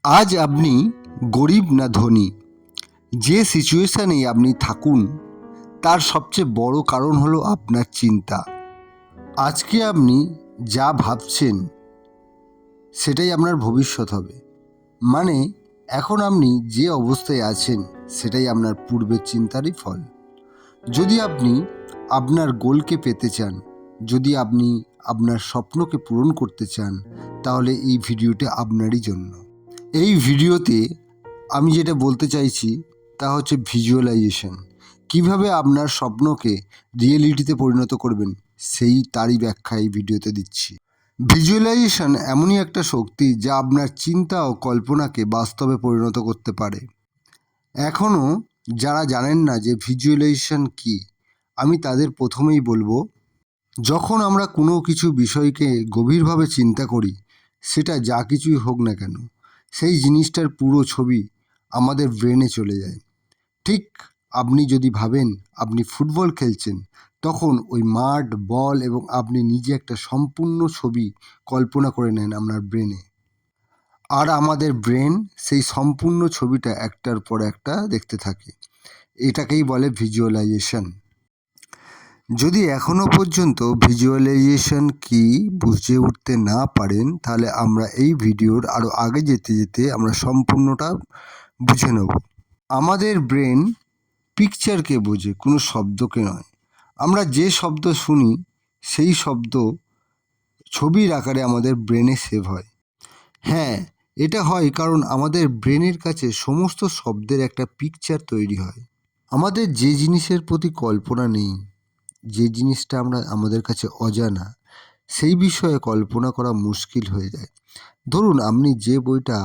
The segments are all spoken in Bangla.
আজ আপনি গরিব না ধনী, যে সিচুয়েশানেই আপনি থাকুন, তার সবচেয়ে বড় কারণ হলো আপনার চিন্তা। আজকে আপনি যা ভাবছেন সেটাই আপনার ভবিষ্যৎ হবে। মানে এখন আপনি যে অবস্থায় আছেন সেটাই আপনার পূর্বের চিন্তারই ফল। যদি আপনি আপনার গোলকে পেতে চান, যদি আপনি আপনার স্বপ্নকে পূরণ করতে চান, তাহলে এই ভিডিওটা আপনারই জন্য। এই ভিডিওতে আমি যেটা বলতে চাইছি তা হচ্ছে ভিজুয়ালাইজেশন। কিভাবে আপনার স্বপ্নকে রিয়েলিটিতে পরিণত করবেন তারই ব্যাখ্যা এই ভিডিওতে দিচ্ছি। ভিজুয়ালাইজেশন এমনই একটা শক্তি যা আপনার চিন্তা ও কল্পনাকে বাস্তবে পরিণত করতে পারে। এখনও যারা জানেন না যে ভিজুয়ালাইজেশন কী, আমি তাদের প্রথমেই বলবো, যখন আমরা কোনো কিছু বিষয়কে গভীরভাবে চিন্তা করি, সেটা যা কিছুই হোক না কেন, সেই জিনিসটার পুরো ছবি আমাদের ব্রেনে চলে যায়। ঠিক আপনি যদি ভাবেন আপনি ফুটবল খেলছেন, তখন ওই মাঠ, বল এবং আপনি নিজে একটা সম্পূর্ণ ছবি কল্পনা করে নেন আপনার ব্রেনে। আর আমাদের ব্রেন সেই সম্পূর্ণ ছবিটা একটার পর একটা দেখতে থাকে। এটাকেই বলে ভিজুয়ালাইজেশন। যদি এখনও পর্যন্ত ভিজুয়ালাইজেশন কি বুঝে উঠতে না পারেন, তাহলে আমরা এই ভিডিওর আরও আগে যেতে যেতে আমরা সম্পূর্ণটা বুঝে নেব। আমাদের ব্রেন পিকচারকে বোঝে, কোনো শব্দকে নয়। আমরা যে শব্দ শুনি সেই শব্দ ছবির আকারে আমাদের ব্রেনে সেভ হয়। হ্যাঁ, এটা হয় কারণ আমাদের ব্রেনের কাছে সমস্ত শব্দের একটা পিকচার তৈরি হয়। আমাদের যে জিনিসের প্রতি কল্পনা নেই, যে জিনিসটা আমাদের কাছে অজানা, সেই বিষয়ে কল্পনা করা মুশকিল হয়ে যায়। ধরুন আপনি যে বইটা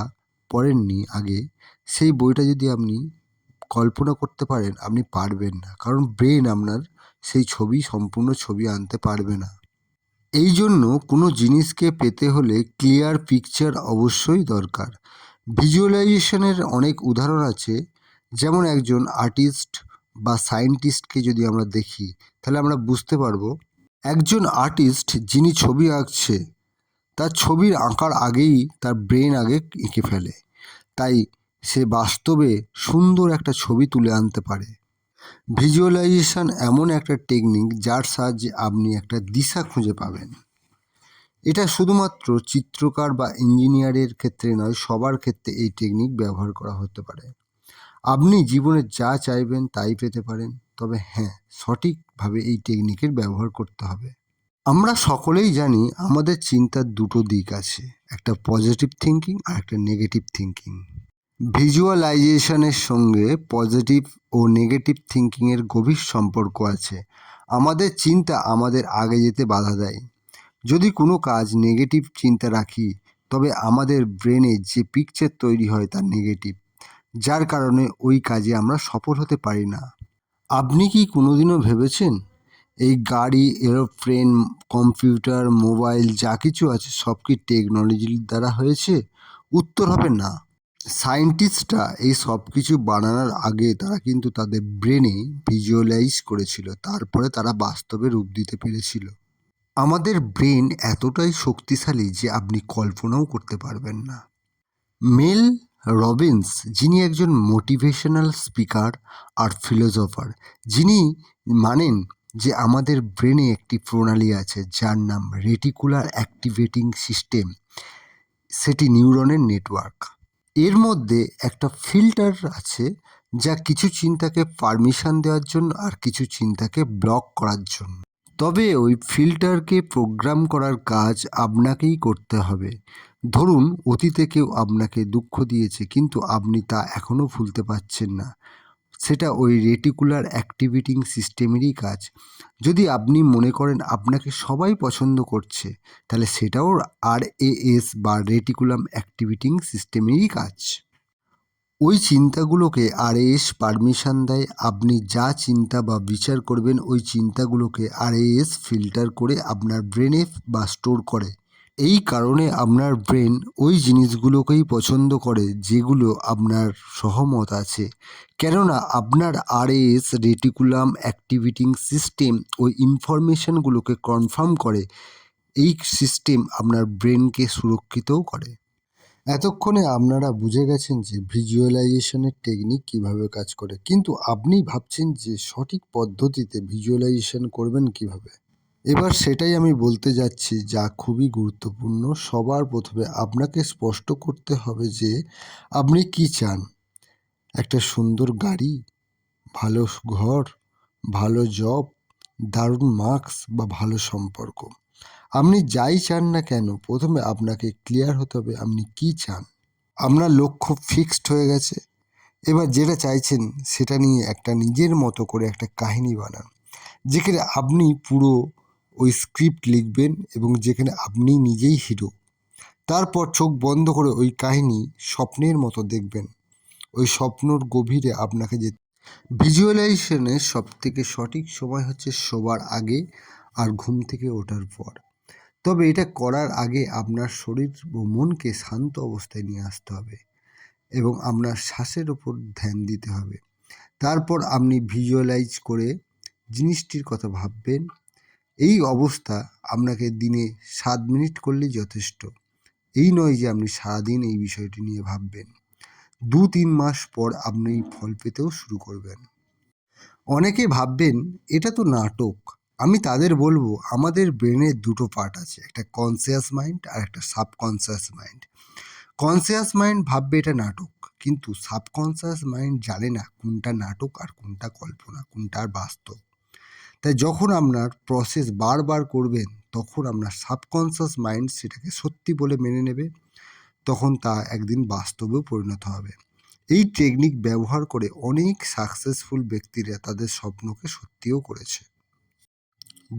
পড়েননি আগে, সেই বইটা যদি আপনি কল্পনা করতে পারেন, আপনি পারবেন না, কারণ ব্রেন আপনার সেই সম্পূর্ণ ছবি আনতে পারবে না। এই জন্য কোনো জিনিসকে পেতে হলে ক্লিয়ার পিকচার অবশ্যই দরকার। ভিজুয়ালাইজেশনের অনেক উদাহরণ আছে, যেমন একজন আর্টিস্ট বা সায়েন্টিস্টকে যদি আমরা দেখি, তাহলে আমরা বুঝতে পারবো একজন আর্টিস্ট যিনি ছবি আঁকছে, তার ছবির আঁকার আগেই তার ব্রেন আগে এঁকে ফেলে, তাই সে বাস্তবে সুন্দর একটা ছবি তুলে আনতে পারে। ভিজুয়ালাইজেশন এমন একটা টেকনিক যার সাহায্যে আপনি একটা দিশা খুঁজে পাবেন। এটা শুধুমাত্র চিত্রকার বা ইঞ্জিনিয়ারের ক্ষেত্রে নয়, সবার ক্ষেত্রে এই টেকনিক ব্যবহার করা হতে পারে। আপনি জীবনে যা চাইবেন তাই পেতে পারেন, তবে হ্যাঁ, সঠিকভাবে এই টেকনিকের ব্যবহার করতে হবে। আমরা সকলেই জানি আমাদের চিন্তার দুটো দিক আছে, একটা পজিটিভ থিঙ্কিং আর একটা নেগেটিভ থিঙ্কিং। ভিজুয়ালাইজেশনের সঙ্গে পজিটিভ ও নেগেটিভ থিঙ্কিংয়ের গভীর সম্পর্ক আছে। আমাদের চিন্তা আমাদের আগে যেতে বাধা দেয়। যদি কোনো কাজ নেগেটিভ চিন্তা রাখি, তবে আমাদের ব্রেনে যে পিকচার তৈরি হয় তা নেগেটিভ, যার কারণে ওই কাজে আমরা সফল হতে পারি না। আপনি কি কোনোদিনও ভেবেছেন এই গাড়ি, এরোপ্লেন, কম্পিউটার, মোবাইল যা কিছু আছে সব কি টেকনোলজির দ্বারা হয়েছে? উত্তর হবে না। সায়েন্টিস্টরা এই সব কিছু বানানোর আগে তারা কিন্তু তাদের ব্রেনে ভিজুয়ালাইজ করেছিল, তারপরে তারা বাস্তবে রূপ দিতে পেরেছিল। আমাদের ব্রেন এতটাই শক্তিশালী যে আপনি কল্পনাও করতে পারবেন না। মেল রবিন্স, যিনি একজন মোটিভেশনাল স্পিকার আর ফিলোসফার, যিনি মানেন যে আমাদের ব্রেনে একটি প্রণালী আছে যার নাম রেটিকুলার অ্যাক্টিভেটিং সিস্টেম, সেটি নিউরনের নেটওয়ার্ক। এর মধ্যে একটা ফিল্টার আছে যা কিছু চিন্তাকে পারমিশন দেওয়ার জন্য আর কিছু চিন্তাকে ব্লক করার জন্য। তবে ওই ফিল্টারকে প্রোগ্রাম করার কাজ আপনাকেই করতে হবে। ধরুন অতীতে কেউ আপনাকে দুঃখ দিয়েছে, কিন্তু আপনি তা এখনও ভুলতে পারছেন না, সেটা ওই রেটিকুলার অ্যাক্টিভেটিং সিস্টেমেরই কাজ। যদি আপনি মনে করেন আপনাকে সবাই পছন্দ করছে, তাহলে সেটাও RAS বা রেটিকুলাম অ্যাক্টিভেটিং সিস্টেমেরই কাজ। ওই চিন্তাগুলোকে RAS পারমিশন দেয়। আপনি যা চিন্তা বা বিচার করবেন, ওই চিন্তাগুলোকে RAS ফিল্টার করে আপনার ব্রেনে বা স্টোর করে। এই কারণে আপনার ব্রেন ওই জিনিসগুলোকেই পছন্দ করে যেগুলো আপনার সহমত আছে, কেননা আপনার RAS রেটিকুলাম অ্যাক্টিভেটিং সিস্টেম ওই ইনফরমেশনগুলোকে কনফার্ম করে। এই সিস্টেম আপনার ব্রেনকে সুরক্ষিতও করে। এতক্ষণে আপনারা বুঝে গেছেন যে ভিজুয়ালাইজেশনের টেকনিক কিভাবে কাজ করে, কিন্তু আপনি ভাবছেন যে সঠিক পদ্ধতিতে ভিজুয়ালাইজেশন করবেন কিভাবে। এবার সেটাই আমি বলতে যাচ্ছি, যা খুবই গুরুত্বপূর্ণ। সবার প্রথমে আপনাকে স্পষ্ট করতে হবে যে আপনি কি চান। একটা সুন্দর গাড়ি, ভালো ঘর, ভালো জব, দারুণ মার্কস বা ভালো সম্পর্ক। আপনি যাই চান না কেন, প্রথমে আপনাকে ক্লিয়ার হতে হবে আপনি কি চান। আপনার লক্ষ্য ফিক্সড হয়ে গেছে। এবার যেটা চাইছেন সেটা নিয়ে একটা নিজের মতো করে একটা কাহিনী বানান, যেখানে আপনি পুরো ওই স্ক্রিপ্ট লিখবেন এবং যেখানে আপনি নিজেই হিরো। তারপর চোখ বন্ধ করে ওই কাহিনী স্বপ্নের মতো দেখবেন। ওই স্বপ্নর গভীরে আপনাকে যে ভিজুয়ালাইজেশনের সবথেকে সঠিক সময় হচ্ছে শোবার আগে আর ঘুম থেকে ওঠার পর। তবে এটা করার আগে আপনার শরীর ও মনকে শান্ত অবস্থায় নিয়ে আসতে হবে এবং আপনার শ্বাসের ওপর ধ্যান দিতে হবে। তারপর আপনি ভিজুয়ালাইজ করে জিনিসটির কথা ভাববেন। এই অবস্থা আপনাকে দিনে 7 মিনিট করলেই যথেষ্ট। এই নয় যে আপনি সারাদিন এই বিষয়টি নিয়ে ভাববেন। 2-3 মাস পর আপনি ফল পেতেও শুরু করবেন। অনেকে ভাববেন এটা তো নাটক। আমি তাদের বলবো, আমাদের ব্রেনের দুটো পার্ট আছে, একটা কনসিয়াস মাইন্ড আর একটা সাবকনসিয়াস মাইন্ড। কনসিয়াস মাইন্ড ভাববে এটা নাটক, কিন্তু সাবকনসিয়াস মাইন্ড জানে না কোনটা নাটক আর কোনটা কল্পনা, কোনটা আর বাস্তব। তাই যখন আপনার প্রসেস বারবার করবেন, তখন আপনার সাবকনসিয়াস মাইন্ড সেটাকে সত্যি বলে মেনে নেবে। তখন তা একদিন বাস্তবেও পরিণত হবে। এই টেকনিক ব্যবহার করে অনেক সাকসেসফুল ব্যক্তিরা তাদের স্বপ্নকে সত্যিও করেছে।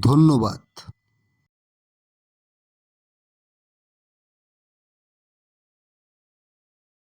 ধন্যবাদ।